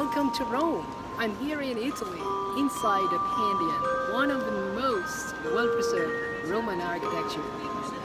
Welcome to Rome. I'm here in Italy, inside the Pantheon, one of the most well-preserved Roman architecture.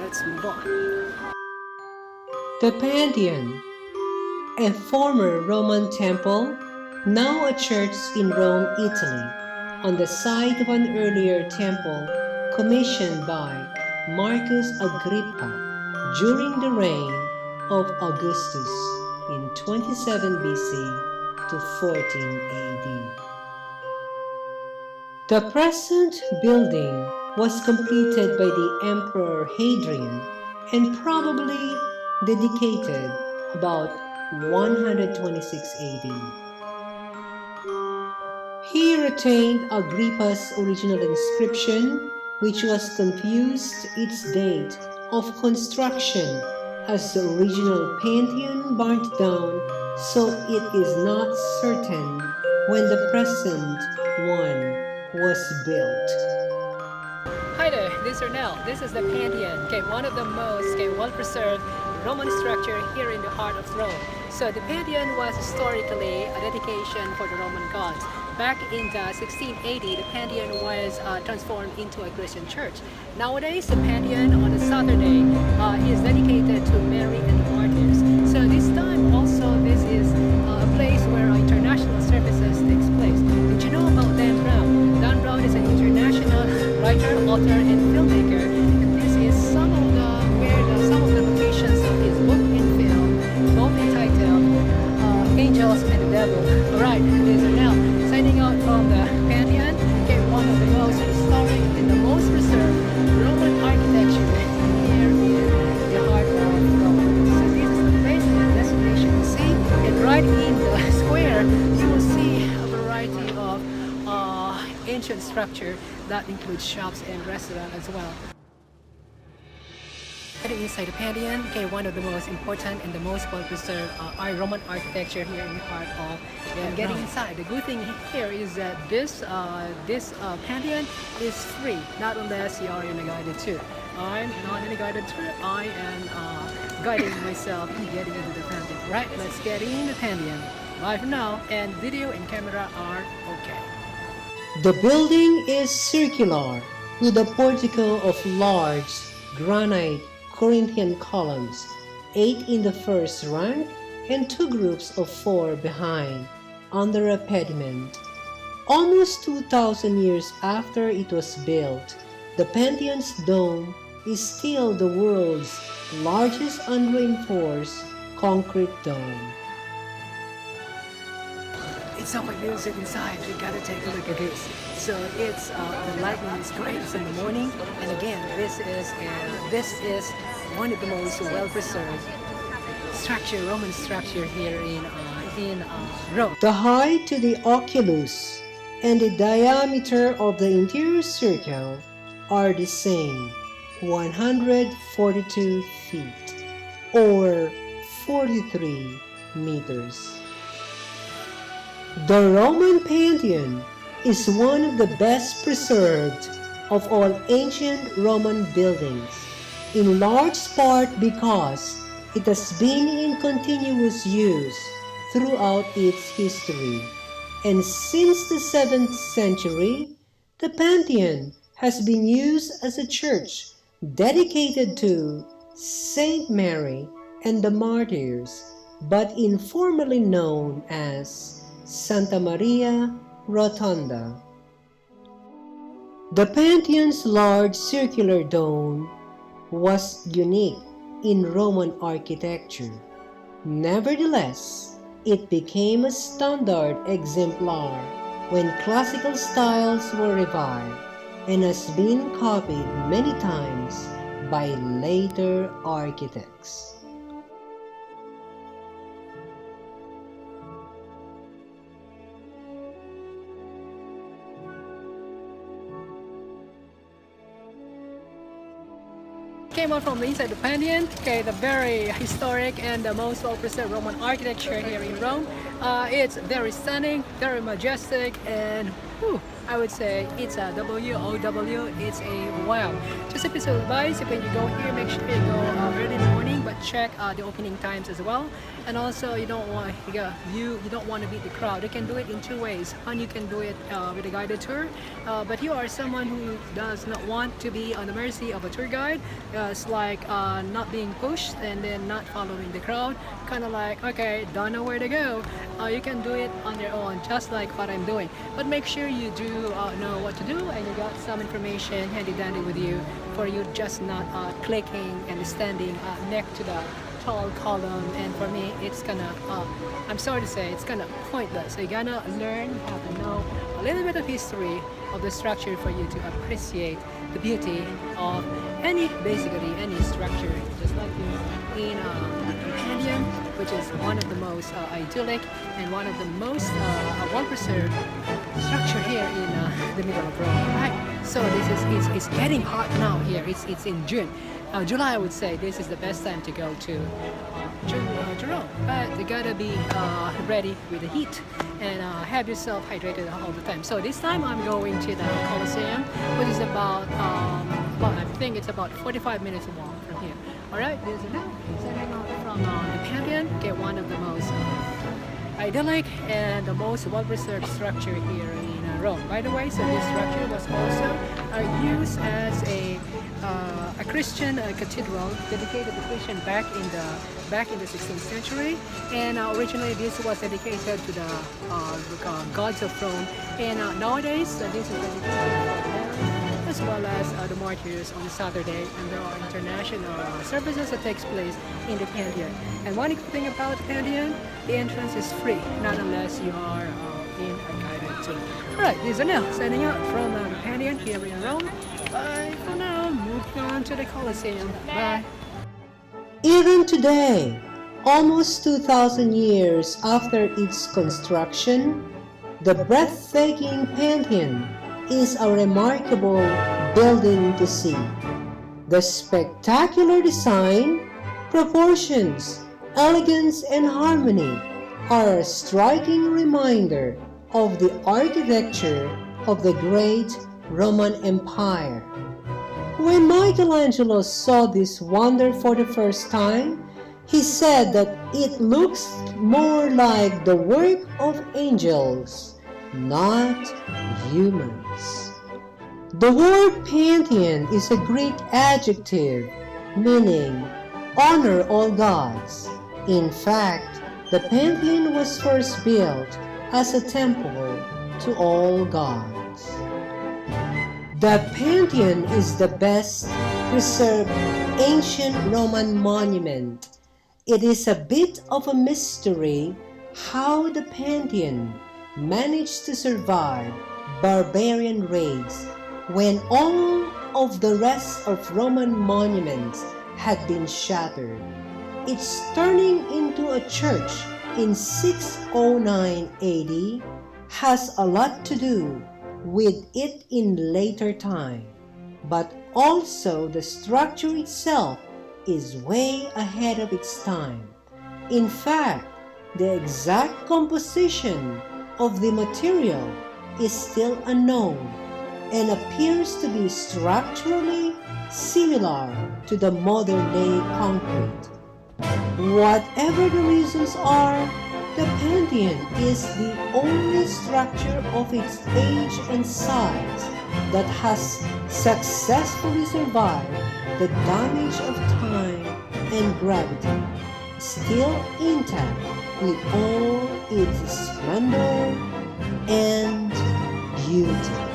Let's move on. The Pantheon, a former Roman temple, now a church in Rome, Italy, on the site of an earlier temple commissioned by Marcus Agrippa during the reign of Augustus in 27 BC to 14 AD. The present building was completed by the Emperor Hadrian and probably dedicated about 126 AD. He retained Agrippa's original inscription, which was confused its date of construction as the original Pantheon burnt down, so it is not certain when the present one was built. Hi there, this is Ernell. This is the Pantheon, one of the most well-preserved Roman structure here in the heart of Rome. So the Pantheon was historically a dedication for the Roman gods. Back in the 1680, the Pantheon was transformed into a Christian church. Nowadays, the Pantheon on a Saturday is dedicated to Mary and the martyrs. So this time also, this is a place where international services takes place. Did you know about Dan Brown? Dan Brown is an international writer, author, and filmmaker. And this is some of the locations of his book and film, both entitled Angels and the Devil. Alright, this is Ernell, signing out from the Pantheon, one of the most historic and the most preserved Roman architecture here in the heart of Rome. So this is the place and the destination to see, and right in the square you will see a variety of ancient structure that includes shops and restaurants as well. Inside the Pantheon, one of the most important and the most well-preserved Roman architecture here in the heart of. And getting inside, the good thing here is that this Pantheon is free, not unless you are in a guided tour. I'm not in a guided tour. I am guiding myself in getting into the Pantheon. Right, let's get in the Pantheon. Bye for now, and video and camera are okay. The building is circular with a portico of large granite Corinthian columns, 8 in the first rank and 2 groups of 4 behind, under a pediment. Almost 2,000 years after it was built, the Pantheon's dome is still the world's largest unreinforced concrete dome. It's so music inside, you gotta take a look at this. So it's the lighting is great. It's in the morning, and again, this is one of the most well-preserved Roman structure here in Rome. The height to the oculus and the diameter of the interior circle are the same, 142 feet or 43 meters. The Roman Pantheon is one of the best preserved of all ancient Roman buildings, in large part because it has been in continuous use throughout its history. And since the 7th century, the Pantheon has been used as a church dedicated to Saint Mary and the Martyrs, but informally known as Santa Maria Rotonda. The Pantheon's large circular dome was unique in Roman architecture. Nevertheless, it became a standard exemplar when classical styles were revived and has been copied many times by later architects. Came out from the inside the Pantheon, the very historic and the most well-preserved Roman architecture here in Rome. It's very stunning, very majestic, and I would say it's a WOW. It's a wow. Just a piece of advice: when you go here, make sure you go early in the morning, but check the opening times as well. And also, you don't want to beat the crowd. You can do it in two ways. One, you can do it with a guided tour, but you are someone who does not want to be on the mercy of a tour guide. It's like not being pushed and then not following the crowd. Kind of like, okay, don't know where to go. You can do it on your own, just like what I'm doing. But make sure you do know what to do, and you got some information handy dandy with you for you just not clicking and standing next to the tall column. And for me, it's gonna I'm sorry to say, it's kind of pointless. So you're gonna learn, you have to know a little bit of history of the structure for you to appreciate the beauty of basically any structure, just like this in Pantheon, which is one of the most idyllic and one of the most well-preserved structure here in the middle of Rome. Right. So it's getting hot now here. It's in June. July, I would say this is the best time to go to Rome. But you gotta be ready with the heat and have yourself hydrated all the time. So this time I'm going to the Colosseum, which is about I think it's about 45 minutes walk from here. All right, this is now setting out from the Pantheon. Get one of the most idyllic and the most well-preserved structure here in Rome. By the way, so this structure was also used as a Christian cathedral dedicated to Christian back in the 16th century, and originally this was dedicated to the gods of Rome. And nowadays, this is dedicated to Mary, as well as the martyrs on Saturday, and there are international services that takes place in the Pantheon. And one good thing about the Pantheon, the entrance is free, not unless you are in a guided tour. Alright, this is Anel signing out from the Pantheon here in Rome. Bye for now, moving on to the Colosseum. Bye. Even today, almost 2,000 years after its construction, the breathtaking Pantheon is a remarkable building to see. The spectacular design, proportions, elegance, and harmony are a striking reminder of the architecture of the great Roman Empire. When Michelangelo saw this wonder for the first time, he said that it looks more like the work of angels, not humans. The word Pantheon is a Greek adjective meaning honor all gods. In fact, the Pantheon was first built as a temple to all gods. The Pantheon is the best preserved ancient Roman monument. It is a bit of a mystery how the Pantheon managed to survive barbarian raids when all of the rest of Roman monuments had been shattered. Its turning into a church in 609 AD has a lot to do with it in later time, but also the structure itself is way ahead of its time. In fact, the exact composition of the material is still unknown and appears to be structurally similar to the modern-day concrete. Whatever the reasons are, the Pantheon is the only structure of its age and size that has successfully survived the damage of time and gravity, still intact with all its splendor and beauty.